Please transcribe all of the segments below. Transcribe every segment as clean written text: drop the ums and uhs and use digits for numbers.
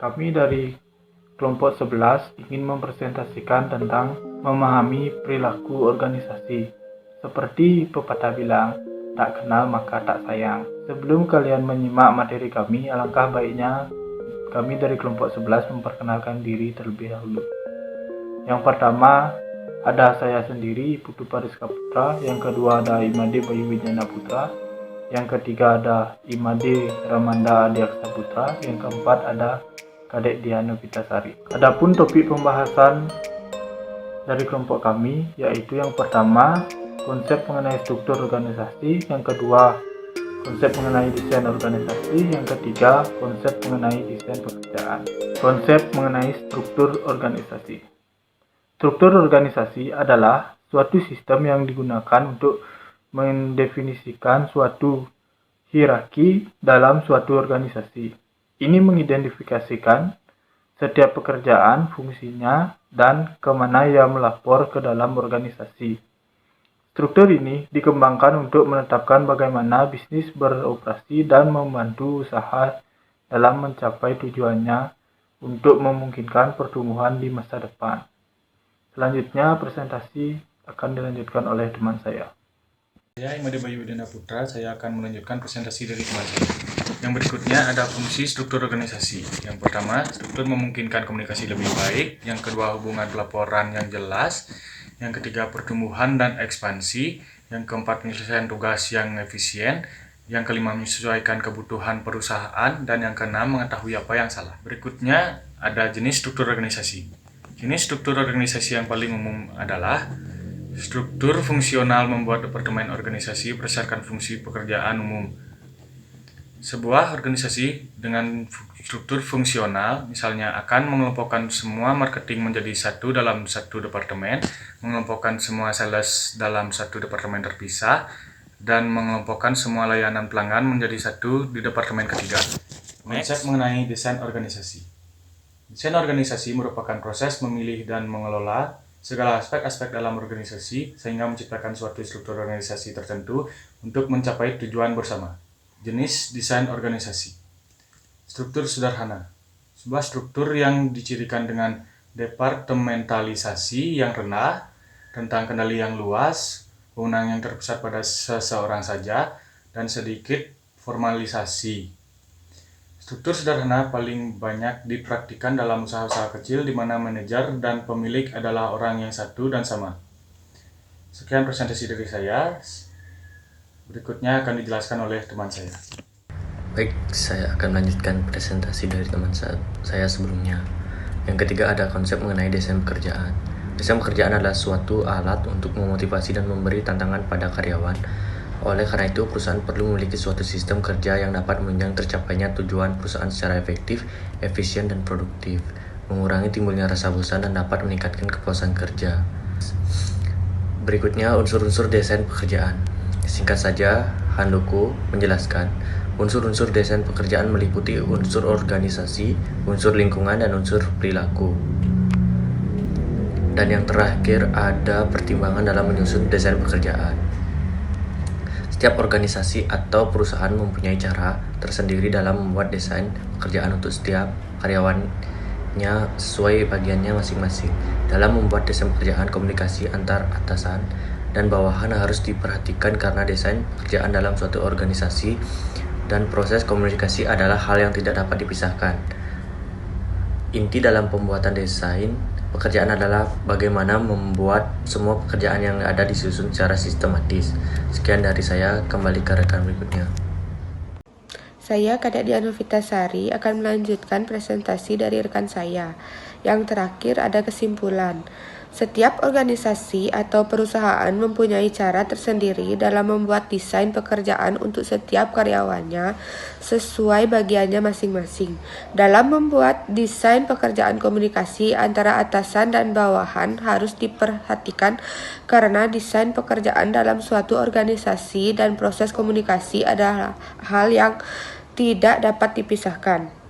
Kami dari kelompok 11 ingin mempresentasikan tentang memahami perilaku organisasi. Seperti pepatah bilang, tak kenal maka tak sayang. Sebelum kalian menyimak materi kami, alangkah baiknya kami dari kelompok 11 memperkenalkan diri terlebih dahulu. Yang pertama, ada saya sendiri, Putu Pariska Putra. Yang kedua ada Imade Bayu Wijana Putra. Yang ketiga ada Imade Ramanda Adiaksa Putra. Yang keempat ada Kadek Diana Vitasari. Adapun topik pembahasan dari kelompok kami yaitu yang pertama konsep mengenai struktur organisasi, yang kedua konsep mengenai desain organisasi, yang ketiga konsep mengenai desain pekerjaan. Konsep mengenai struktur organisasi. Struktur organisasi adalah suatu sistem yang digunakan untuk mendefinisikan suatu hierarki dalam suatu organisasi. Ini mengidentifikasikan setiap pekerjaan, fungsinya, dan kemana ia melapor ke dalam organisasi. Struktur ini dikembangkan untuk menetapkan bagaimana bisnis beroperasi dan membantu usaha dalam mencapai tujuannya untuk memungkinkan pertumbuhan di masa depan. Selanjutnya, presentasi akan dilanjutkan oleh teman saya. Saya Imade Bayu Wijana Putra, saya akan menunjukkan presentasi dari teman saya. Yang berikutnya ada fungsi struktur organisasi. Yang pertama, struktur memungkinkan komunikasi lebih baik. Yang kedua, hubungan pelaporan yang jelas. Yang ketiga, pertumbuhan dan ekspansi. Yang keempat, penyelesaian tugas yang efisien. Yang kelima, menyesuaikan kebutuhan perusahaan. Dan yang keenam, mengetahui apa yang salah. Berikutnya ada jenis struktur organisasi. Jenis struktur organisasi yang paling umum adalah struktur fungsional, membuat departemen organisasi berdasarkan fungsi pekerjaan umum. Sebuah organisasi dengan struktur fungsional misalnya akan mengelompokkan semua marketing menjadi satu dalam satu departemen, mengelompokkan semua sales dalam satu departemen terpisah, dan mengelompokkan semua layanan pelanggan menjadi satu di departemen ketiga. Konsep mengenai desain organisasi. Desain organisasi merupakan proses memilih dan mengelola segala aspek-aspek dalam organisasi sehingga menciptakan suatu struktur organisasi tertentu untuk mencapai tujuan bersama. Jenis desain organisasi. Struktur sederhana. Sebuah struktur yang dicirikan dengan departementalisasi yang rendah, tentang kendali yang luas, wewenang yang terpusat pada seseorang saja, dan sedikit formalisasi. Struktur sederhana paling banyak dipraktikkan dalam usaha-usaha kecil di mana manajer dan pemilik adalah orang yang satu dan sama. Sekian presentasi dari saya. Berikutnya akan dijelaskan oleh teman saya. Baik, saya akan melanjutkan presentasi dari teman saya sebelumnya. Yang ketiga ada konsep mengenai desain pekerjaan. Desain pekerjaan adalah suatu alat untuk memotivasi dan memberi tantangan pada karyawan. Oleh karena itu, perusahaan perlu memiliki suatu sistem kerja yang dapat menunjang tercapainya tujuan perusahaan secara efektif, efisien, dan produktif, mengurangi timbulnya rasa bosan dan dapat meningkatkan kepuasan kerja. Berikutnya unsur-unsur desain pekerjaan. Singkat saja, Handoko menjelaskan, unsur-unsur desain pekerjaan meliputi unsur organisasi, unsur lingkungan, dan unsur perilaku. Dan yang terakhir ada pertimbangan dalam menyusun desain pekerjaan. Setiap organisasi atau perusahaan mempunyai cara tersendiri dalam membuat desain pekerjaan untuk setiap karyawannya sesuai bagiannya masing-masing. Dalam membuat desain pekerjaan, komunikasi antar atasan dan bawahan harus diperhatikan karena desain pekerjaan dalam suatu organisasi dan proses komunikasi adalah hal yang tidak dapat dipisahkan. Inti dalam pembuatan desain pekerjaan adalah bagaimana membuat semua pekerjaan yang ada disusun secara sistematis. Sekian dari saya, kembali ke rekan berikutnya. Saya, Kadek Diana Vitasari, akan melanjutkan presentasi dari rekan saya. Yang terakhir ada kesimpulan. Setiap organisasi atau perusahaan mempunyai cara tersendiri dalam membuat desain pekerjaan untuk setiap karyawannya sesuai bagiannya masing-masing. Dalam membuat desain pekerjaan, komunikasi antara atasan dan bawahan harus diperhatikan karena desain pekerjaan dalam suatu organisasi dan proses komunikasi adalah hal yang tidak dapat dipisahkan.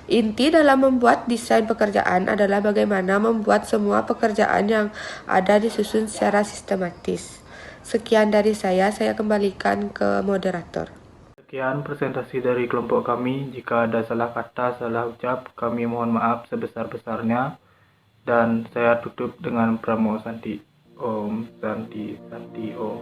Inti dalam membuat desain pekerjaan adalah bagaimana membuat semua pekerjaan yang ada disusun secara sistematis. Sekian dari saya kembalikan ke moderator. Sekian presentasi dari kelompok kami. Jika ada salah kata, salah ucap, kami mohon maaf sebesar-besarnya. Dan saya tutup dengan Pramo Santi. Om Santi Santi Om.